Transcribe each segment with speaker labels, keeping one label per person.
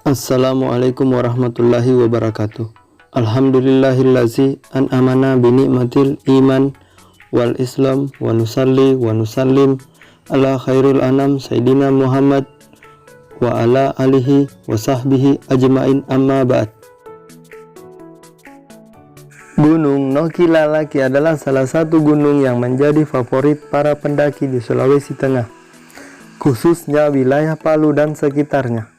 Speaker 1: Assalamualaikum warahmatullahi wabarakatuh. Alhamdulillahillazi an'amana binikmatil iman wal islam wa nusalli wa nusallim ala khairul anam sayyidina Muhammad wa ala alihi wa sahbihi ajmain, amma ba'd. Gunung Nokilalaki adalah salah satu gunung yang menjadi favorit para pendaki di Sulawesi Tengah, khususnya wilayah Palu dan sekitarnya.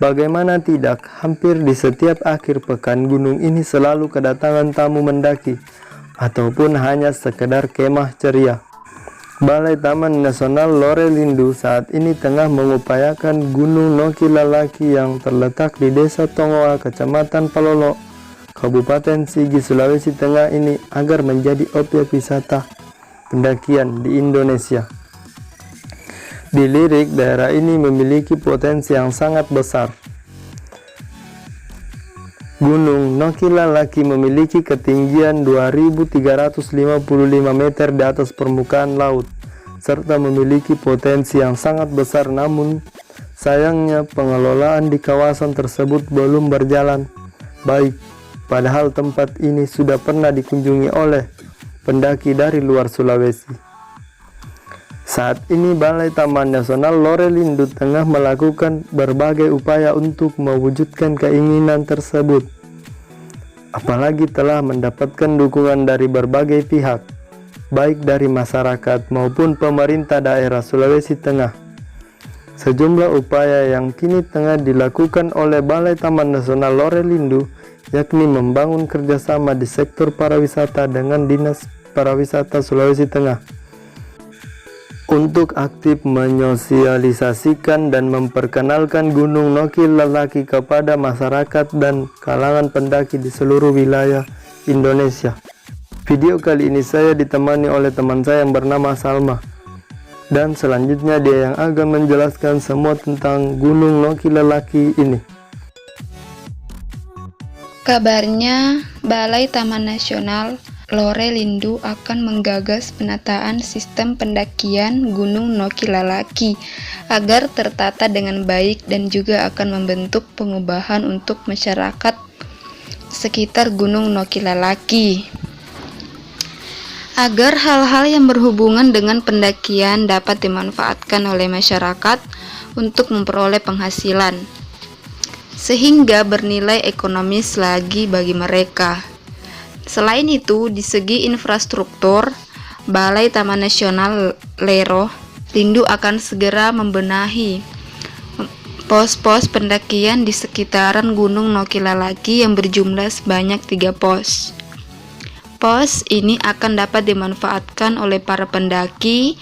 Speaker 1: Bagaimana tidak, hampir di setiap akhir pekan gunung ini selalu kedatangan tamu mendaki ataupun hanya sekedar kemah ceria. Balai Taman Nasional Lorelindu saat ini tengah mengupayakan Gunung Nokilalaki yang terletak di Desa Tongoa, Kecamatan Palolo, Kabupaten Sigi, Sulawesi Tengah ini agar menjadi objek wisata pendakian di Indonesia. Dilirik, daerah ini memiliki potensi yang sangat besar. Gunung Nokilalaki memiliki ketinggian 2.355 meter di atas permukaan laut, serta memiliki potensi yang sangat besar, namun sayangnya pengelolaan di kawasan tersebut belum berjalan baik, padahal tempat ini sudah pernah dikunjungi oleh pendaki dari luar Sulawesi. Saat ini Balai Taman Nasional Lorelindu tengah melakukan berbagai upaya untuk mewujudkan keinginan tersebut, apalagi telah mendapatkan dukungan dari berbagai pihak, baik dari masyarakat maupun pemerintah daerah Sulawesi Tengah. Sejumlah upaya yang kini tengah dilakukan oleh Balai Taman Nasional Lorelindu yakni membangun kerjasama di sektor pariwisata dengan Dinas Pariwisata Sulawesi Tengah untuk aktif menyosialisasikan dan memperkenalkan Gunung Nokilalaki kepada masyarakat dan kalangan pendaki di seluruh wilayah Indonesia. Video kali ini saya ditemani oleh teman saya yang bernama Salma, dan selanjutnya dia yang akan menjelaskan semua tentang Gunung Nokilalaki ini.
Speaker 2: Kabarnya, Balai Taman Nasional Lorelindu akan menggagas penataan sistem pendakian Gunung Nokilalaki agar tertata dengan baik dan juga akan membentuk pengubahan untuk masyarakat sekitar Gunung Nokilalaki agar hal-hal yang berhubungan dengan pendakian dapat dimanfaatkan oleh masyarakat untuk memperoleh penghasilan sehingga bernilai ekonomis lagi bagi mereka. Selain itu, di segi infrastruktur, Balai Taman Nasional Lorelindu akan segera membenahi pos-pos pendakian di sekitaran Gunung Nokilalaki yang berjumlah sebanyak 3 pos. Pos ini akan dapat dimanfaatkan oleh para pendaki,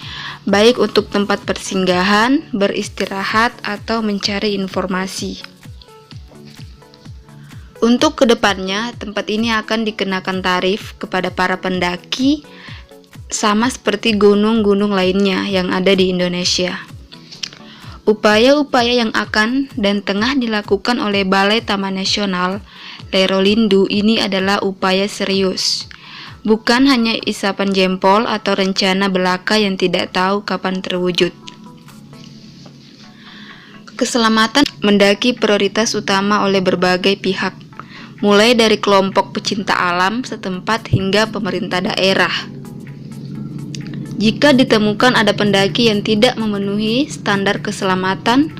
Speaker 2: baik untuk tempat persinggahan, beristirahat, atau mencari informasi. Untuk kedepannya, tempat ini akan dikenakan tarif kepada para pendaki sama seperti gunung-gunung lainnya yang ada di Indonesia. Upaya-upaya yang akan dan tengah dilakukan oleh Balai Taman Nasional Lorelindu ini adalah upaya serius, bukan hanya isapan jempol atau rencana belaka yang tidak tahu kapan terwujud. Keselamatan mendaki prioritas utama oleh berbagai pihak, mulai dari kelompok pecinta alam setempat hingga pemerintah daerah. Jika ditemukan ada pendaki yang tidak memenuhi standar keselamatan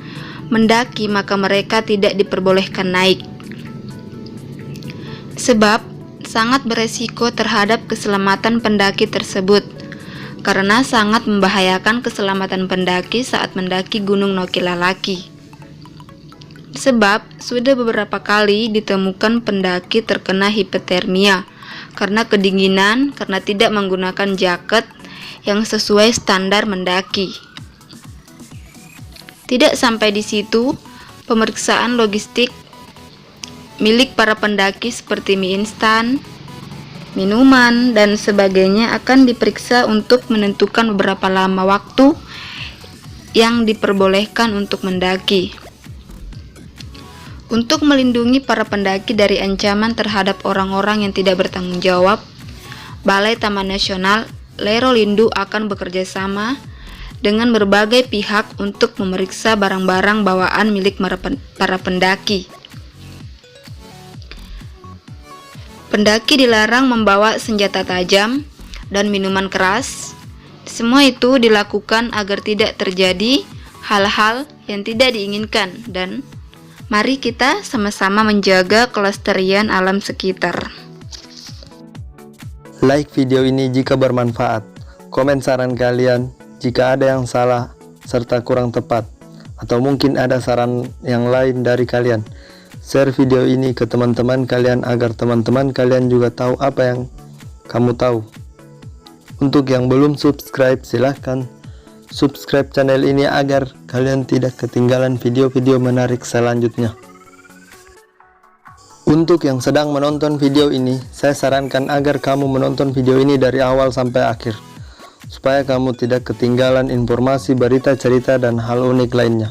Speaker 2: mendaki, maka mereka tidak diperbolehkan naik. Sebab sangat beresiko terhadap keselamatan pendaki tersebut, karena sangat membahayakan keselamatan pendaki saat mendaki Gunung Nokilalaki. Sebab sudah beberapa kali ditemukan pendaki terkena hipotermia karena kedinginan karena tidak menggunakan jaket yang sesuai standar mendaki. Tidak sampai di situ, pemeriksaan logistik milik para pendaki seperti mie instan, minuman, dan sebagainya akan diperiksa untuk menentukan beberapa lama waktu yang diperbolehkan untuk mendaki. Untuk melindungi para pendaki dari ancaman terhadap orang-orang yang tidak bertanggung jawab, Balai Taman Nasional Lorelindu akan bekerja sama dengan berbagai pihak untuk memeriksa barang-barang bawaan milik para pendaki. Pendaki dilarang membawa senjata tajam dan minuman keras. Semua itu dilakukan agar tidak terjadi hal-hal yang tidak diinginkan, dan mari kita sama-sama menjaga kelestarian alam sekitar.
Speaker 1: Like video ini jika bermanfaat. Komen saran kalian jika ada yang salah serta kurang tepat, atau mungkin ada saran yang lain dari kalian. Share video ini ke teman-teman kalian agar teman-teman kalian juga tahu apa yang kamu tahu. Untuk yang belum subscribe, silahkan subscribe channel ini agar kalian tidak ketinggalan video-video menarik selanjutnya. Untuk yang sedang menonton video ini, saya sarankan agar kamu menonton video ini dari awal sampai akhir, supaya kamu tidak ketinggalan informasi, berita, cerita, dan hal unik lainnya.